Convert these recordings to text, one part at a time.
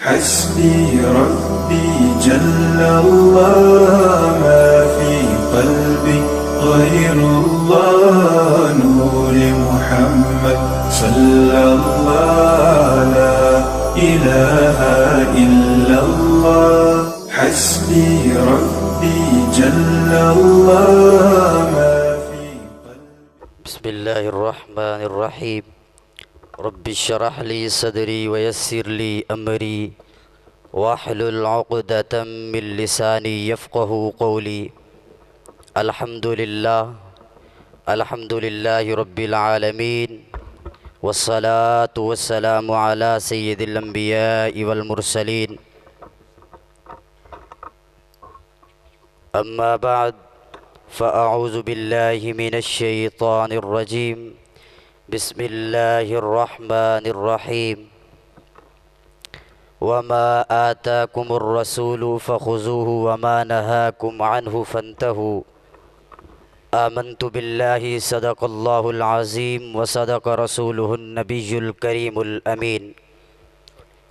حسبي ربي جل الله ما في قلبي غير الله نور محمد صلى الله لا إله إلا الله حسبي ربي جل الله ما في قلبي. بسم الله الرحمن الرحيم. رب اشرح لي صدري ويسر لي أمري واحلل عقدة من لساني يفقه قولي. الحمد لله رب العالمين، والصلاة والسلام على سيد الأنبياء والمرسلين. أما بعد، فأعوذ بالله من الشيطان الرجيم. بسم الله الرحمن الرحيم. وما آتاكم الرسول فخذوه وما نهاكم عنه فانتهوا. آمنت بالله صدق الله العظيم وصدق رسوله النبي الكريم الأمين.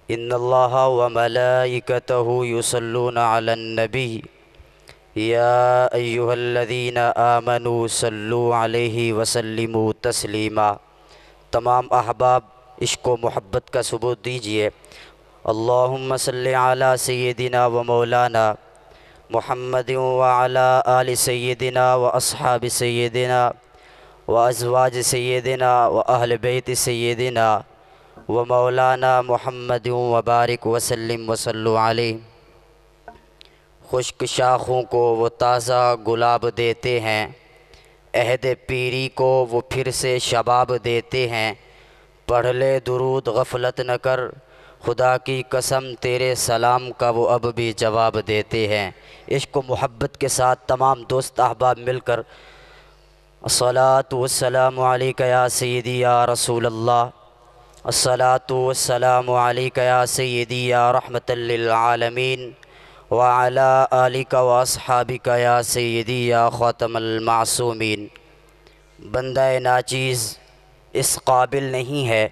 إن الله وملائكته يصلون على النبي يا أيها الذين آمنوا صلوا عليه وسلموا تسلیما. تمام احباب عشق و محبت کا ثبوت دیجئے. اللہم صلی علی سیدنا و مولانا محمد وعلی آل سیدنا و اصحاب سیدنا و ازواج سیدنا و اہل بیت سیدنا و مولانا محمد وبارک وسلم وصلو علیہ. خشک شاخوں کو وہ تازہ گلاب دیتے ہیں، عہد پیری کو وہ پھر سے شباب دیتے ہیں. پڑھ لے درود غفلت نہ کر، خدا کی قسم تیرے سلام کا وہ اب بھی جواب دیتے ہیں. عشق و محبت کے ساتھ تمام دوست احباب مل کر الصلاۃ والسلام علیک یا سیدی یا رسول اللہ، الصلاۃ والسلام علیک یا سیدی یا رحمت للعالمین وعلی آلک و اصحابک یا سیدی یا خاتم المعصومین. بندہ ناچیز اس قابل نہیں ہے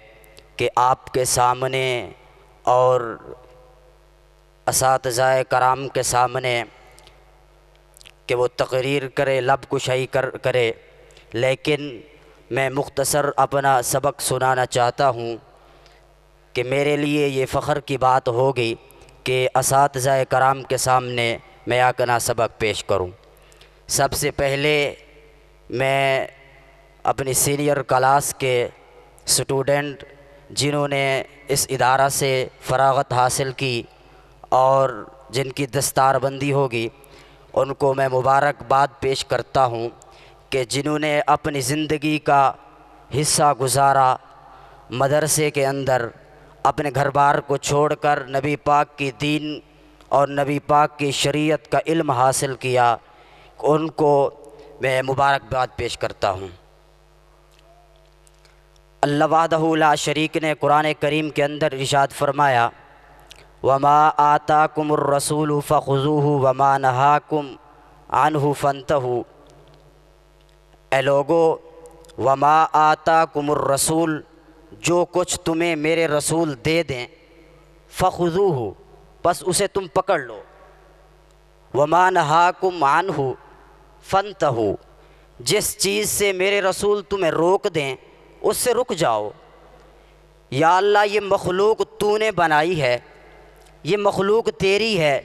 کہ آپ کے سامنے اور اساتذہ کرام کے سامنے کہ وہ تقریر کرے، لب کشائی کرے، لیکن میں مختصر اپنا سبق سنانا چاہتا ہوں کہ میرے لیے یہ فخر کی بات ہوگی کہ اساتذہ کرام کے سامنے میں اپنا سبق پیش کروں. سب سے پہلے میں اپنی سینئر کلاس کے اسٹوڈنٹ جنہوں نے اس ادارہ سے فراغت حاصل کی اور جن کی دستار بندی ہوگی ان کو میں مبارکباد پیش کرتا ہوں کہ جنہوں نے اپنی زندگی کا حصہ گزارا مدرسے کے اندر، اپنے گھر بار کو چھوڑ کر نبی پاک کی دین اور نبی پاک کی شریعت کا علم حاصل کیا. ان کو میں مبارکباد پیش کرتا ہوں. اللہ وحدہ لا شریک نے قرآن کریم کے اندر ارشاد فرمایا وما آتاکم الرسول فخذوہ وما نہاکم عنہ فانتہوا. اے لوگو، وما آتاکم الرسول، جو کچھ تمہیں میرے رسول دے دیں، فخذوہ، بس اسے تم پکڑ لو، وما نہاکم عنہ فانتہوا، جس چیز سے میرے رسول تمہیں روک دیں اس سے رک جاؤ. یا اللہ، یہ مخلوق تو نے بنائی ہے، یہ مخلوق تیری ہے،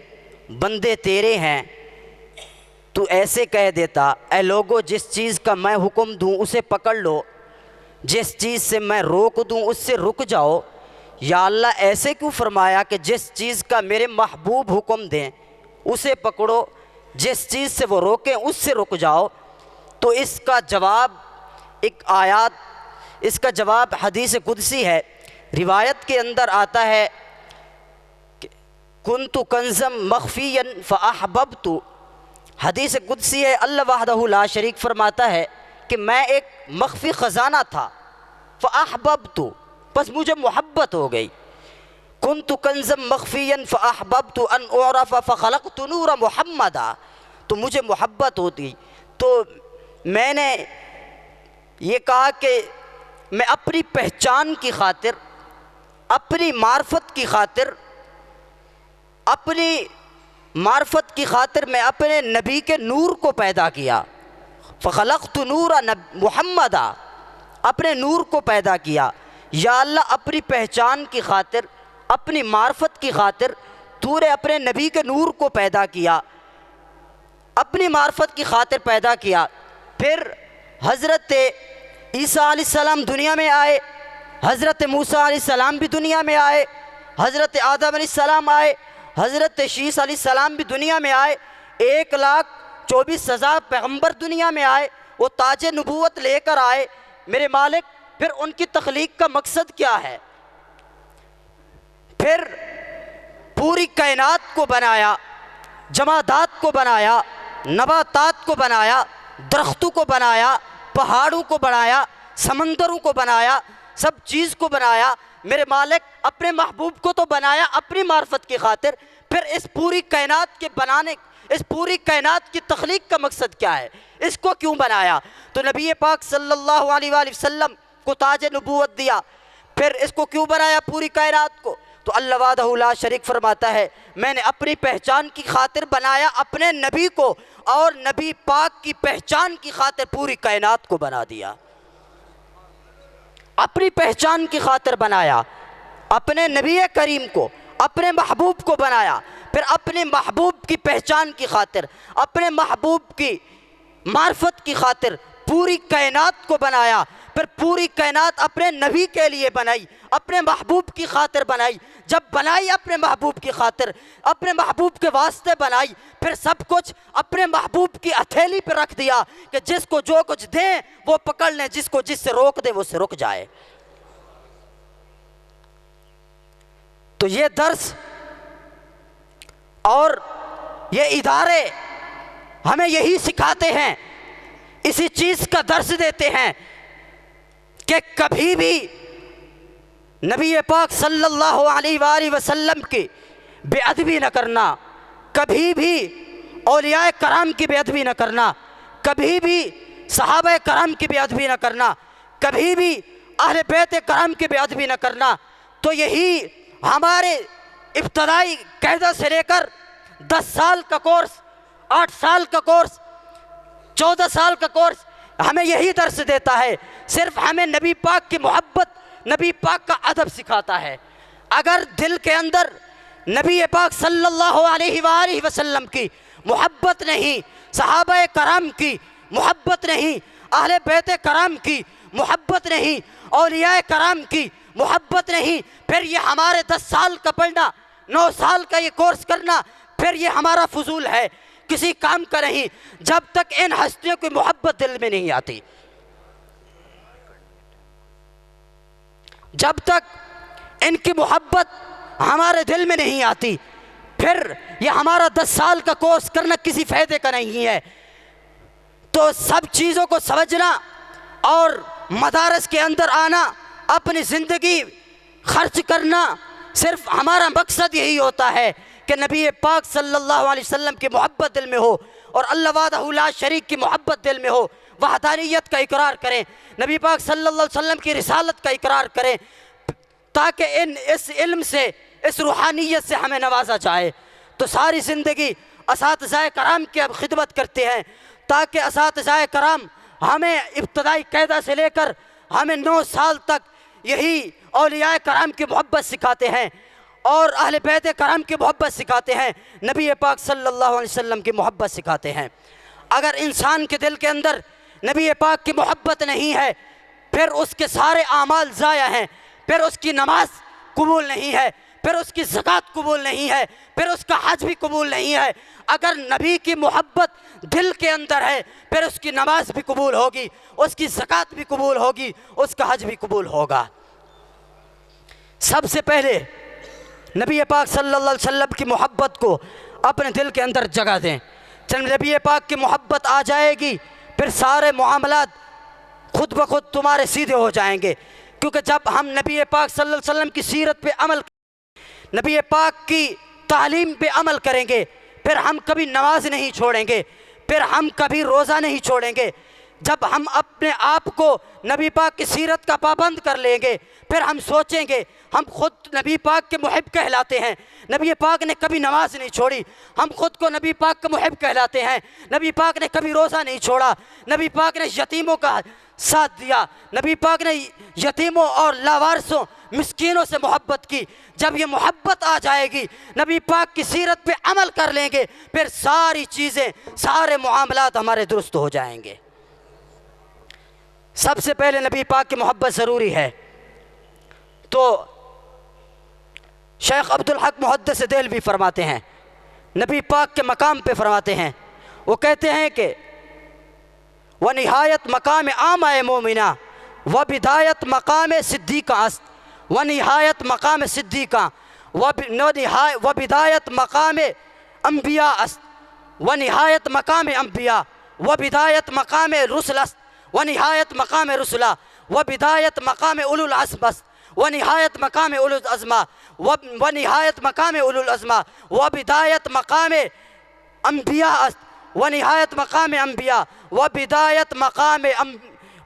بندے تیرے ہیں. تو ایسے کہہ دیتا اے لوگو جس چیز کا میں حکم دوں اسے پکڑ لو، جس چیز سے میں روک دوں اس سے رک جاؤ. یا اللہ ایسے کیوں فرمایا کہ جس چیز کا میرے محبوب حکم دیں اسے پکڑو، جس چیز سے وہ روکیں اس سے رک جاؤ؟ تو اس کا جواب ایک آیات، اس کا جواب حدیث قدسی ہے. روایت کے اندر آتا ہے کنت کنزا مخفیا فاحببت. حدیث قدسی ہے، اللہ وحدہ لا شریک فرماتا ہے کہ میں ایک مخفی خزانہ تھا، فاحببت، بس مجھے محبت ہو گئی. کنت کنزا مخفیا فاحببت ان اعرف فخلقت نور محمدا. تو مجھے محبت ہوتی تو میں نے یہ کہا کہ میں اپنی پہچان کی خاطر، اپنی معرفت کی خاطر اپنی معرفت کی خاطر میں اپنے نبی کے نور کو پیدا کیا، فخلقت نور محمد، اپنے نور کو پیدا کیا۔ یا اللہ اپنی پہچان کی خاطر، اپنی معرفت کی خاطر تو نے اپنے نبی کے نور کو پیدا کیا، اپنی معرفت کی خاطر پیدا کیا۔ پھر حضرت عیسیٰ علیہ السلام دنیا میں آئے، حضرت موسیٰ علیہ السلام بھی دنیا میں آئے، حضرت آدم علیہ السلام آئے، حضرت شیس علیہ السلام بھی دنیا میں آئے، 1,24,000 پیغمبر دنیا میں آئے، وہ تاج نبوت لے کر آئے میرے مالک۔ پھر ان کی تخلیق کا مقصد کیا ہے؟ پھر پوری کائنات کو بنایا، جمادات کو بنایا، نباتات کو بنایا، درختوں کو بنایا، پہاڑوں کو بنایا، سمندروں کو بنایا، سب چیز کو بنایا میرے مالک۔ اپنے محبوب کو تو بنایا اپنی معرفت کی خاطر، پھر اس پوری کائنات کے بنانے، اس پوری کائنات کی تخلیق کا مقصد کیا ہے؟ اس کو کیوں بنایا؟ تو نبی پاک صلی اللہ علیہ وآلہ وسلم کو تاج نبوت دیا، پھر اس کو کیوں بنایا پوری کائنات کو؟ تو اللہ وحدہ لا شریک فرماتا ہے میں نے اپنی پہچان کی خاطر بنایا اپنے نبی کو، اور نبی پاک کی پہچان کی خاطر پوری کائنات کو بنا دیا۔ اپنی پہچان کی خاطر بنایا، اپنے نبی کریم کو، اپنے محبوب کو بنایا، پھر اپنے محبوب کی پہچان کی خاطر، اپنے محبوب کی معرفت کی خاطر پوری کائنات کو بنایا، پھر پوری کائنات اپنے نبی کے لیے بنائی، اپنے محبوب کی خاطر بنائی۔ جب بنائی اپنے محبوب کی خاطر، اپنے محبوب کے واسطے بنائی، پھر سب کچھ اپنے محبوب کی ہتھیلی پہ رکھ دیا کہ جس کو جو کچھ دیں وہ پکڑ لیں، جس کو جس سے روک دے وہ سے رک جائے۔ تو یہ درس اور یہ ادارے ہمیں یہی سکھاتے ہیں، اسی چیز کا درس دیتے ہیں کہ کبھی بھی نبی پاک صلی اللہ علیہ وآلہ وسلم کی بے ادبی نہ کرنا، کبھی بھی اولیاء کرام کی بے ادبی نہ کرنا، کبھی بھی صحابہ کرام کی بے ادبی نہ کرنا، کبھی بھی اہل بیت کرام کی بے ادبی نہ کرنا۔ تو یہی ہمارے ابتدائی قاعدہ سے لے کر 10 سال کا کورس، 8 سال کا کورس، 14 سال کا کورس ہمیں یہی درس دیتا ہے، صرف ہمیں نبی پاک کی محبت، نبی پاک کا ادب سکھاتا ہے۔ اگر دل کے اندر نبی پاک صلی اللہ علیہ وآلہ وسلم کی محبت نہیں، صحابہ کرام کی محبت نہیں، اہل بیت کرام کی محبت نہیں، اولیاء کرام کی محبت نہیں، پھر یہ ہمارے 10 سال کا پڑھنا، 9 سال کا یہ کورس کرنا، پھر یہ ہمارا فضول ہے، کسی کام کا نہیں، جب تک ان ہستیوں کی محبت دل میں نہیں آتی، جب تک ان کی محبت ہمارے دل میں نہیں آتی، پھر یہ ہمارا 10 سال کا کورس کرنا کسی فائدے کا نہیں ہے۔ تو سب چیزوں کو سمجھنا اور مدارس کے اندر آنا، اپنی زندگی خرچ کرنا، صرف ہمارا مقصد یہی ہوتا ہے کہ نبی پاک صلی اللہ علیہ وسلم کی محبت دل میں ہو اور اللہ وحدہ لا شریک کی محبت دل میں ہو، وحدانیت کا اقرار کریں، نبی پاک صلی اللہ علیہ وسلم کی رسالت کا اقرار کریں، تاکہ اس علم سے، اس روحانیت سے ہمیں نوازا جائے۔ تو ساری زندگی اساتذہ کرام کی اب خدمت کرتے ہیں، تاکہ اساتذہ کرام ہمیں ابتدائی قاعدہ سے لے کر ہمیں 9 سال تک یہی اولیاء کرام کی محبت سکھاتے ہیں اور اہل بیت کرام کی محبت سکھاتے ہیں، نبی پاک صلی اللہ علیہ وسلم کی محبت سکھاتے ہیں۔ اگر انسان کے دل کے اندر نبی پاک کی محبت نہیں ہے، پھر اس کے سارے اعمال ضائع ہیں، پھر اس کی نماز قبول نہیں ہے، پھر اس کی زکوٰۃ قبول نہیں ہے، پھر اس کا حج بھی قبول نہیں ہے۔ اگر نبی کی محبت دل کے اندر ہے، پھر اس کی نماز بھی قبول ہوگی، اس کی زکوٰۃ بھی قبول ہوگی، اس کا حج بھی قبول ہوگا۔ سب سے پہلے نبی پاک صلی اللہ علیہ وسلم کی محبت کو اپنے دل کے اندر جگہ دیں۔ جب نبی پاک کی محبت آ جائے گی، پھر سارے معاملات خود بخود تمہارے سیدھے ہو جائیں گے، کیونکہ جب ہم نبی پاک صلی اللہ علیہ وسلم کی سیرت پہ عمل، نبی پاک کی تعلیم پہ عمل کریں گے، پھر ہم کبھی نماز نہیں چھوڑیں گے، پھر ہم کبھی روزہ نہیں چھوڑیں گے، جب ہم اپنے آپ کو نبی پاک کی سیرت کا پابند کر لیں گے، پھر ہم سوچیں گے ہم خود نبی پاک کے محب کہلاتے ہیں، نبی پاک نے کبھی نماز نہیں چھوڑی، ہم خود کو نبی پاک کا محب کہلاتے ہیں، نبی پاک نے کبھی روزہ نہیں چھوڑا، نبی پاک نے یتیموں کا ساتھ دیا، نبی پاک نے یتیموں اور لاوارثوں مسکینوں سے محبت کی۔ جب یہ محبت آ جائے گی، نبی پاک کی سیرت پہ عمل کر لیں گے، پھر ساری چیزیں، سارے معاملات ہمارے درست ہو جائیں گے۔ سب سے پہلے نبی پاک کی محبت ضروری ہے۔ تو شیخ عبدالحق محدث دہلوی فرماتے ہیں، نبی پاک کے مقام پہ فرماتے ہیں، وہ کہتے ہیں کہ وَنِہَایَت مقام عامہ مومنہ وَبِدایت مقام صدیقہ است، وَنِہَایت مقام صدیقہ وَبِدایت مقام انبیاء است، وَنِہَایت مقام انبیاء وَبِدایت مقام رسل است، وَنِہَایت مقام رسلہ وَبِدایت مقام اولو العزم است، وَنِہَایت مقام اولو العزمہ وَنِہَایت مقام اولو العزمہ وَبِدایت مقام انبیاء است، وَنِہَایت مقام انبیاء وَبِدایت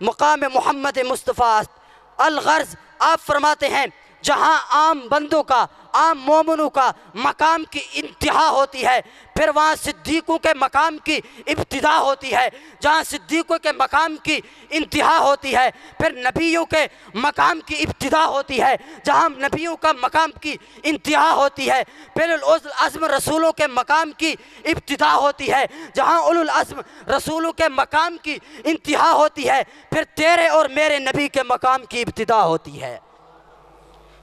مقام محمد مصطفیٰ است۔ الغرض آپ فرماتے ہیں جہاں عام بندوں کا، عام مومنوں کا مقام کی انتہا ہوتی ہے، پھر وہاں صدیقوں کے مقام کی ابتدا ہوتی ہے، جہاں صدیقوں کے مقام کی انتہا ہوتی ہے، پھر نبیوں کے مقام کی ابتدا ہوتی ہے، جہاں نبیوں کا مقام کی انتہا ہوتی ہے، پھر اولوالعزم رسولوں کے مقام کی ابتدا ہوتی ہے، جہاں اولوالعزم رسولوں کے مقام کی انتہا ہوتی ہے، پھر تیرے اور میرے نبی کے مقام کی ابتدا ہوتی ہے۔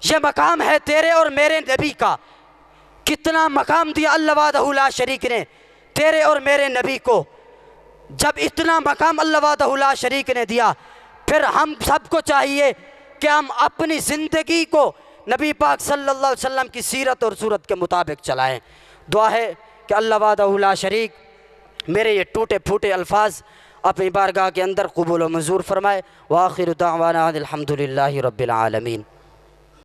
یہ مقام ہے تیرے اور میرے نبی کا۔ کتنا مقام دیا اللہ وحدہ لا شریک نے تیرے اور میرے نبی کو۔ جب اتنا مقام اللہ وحدہ لا شریک نے دیا، پھر ہم سب کو چاہیے کہ ہم اپنی زندگی کو نبی پاک صلی اللہ علیہ وسلم کی سیرت اور صورت کے مطابق چلائیں۔ دعا ہے کہ اللہ وحدہ لا شریک میرے یہ ٹوٹے پھوٹے الفاظ اپنی بارگاہ کے اندر قبول و منظور فرمائے۔ وآخر دعوانا الحمدللہ رب العالمین۔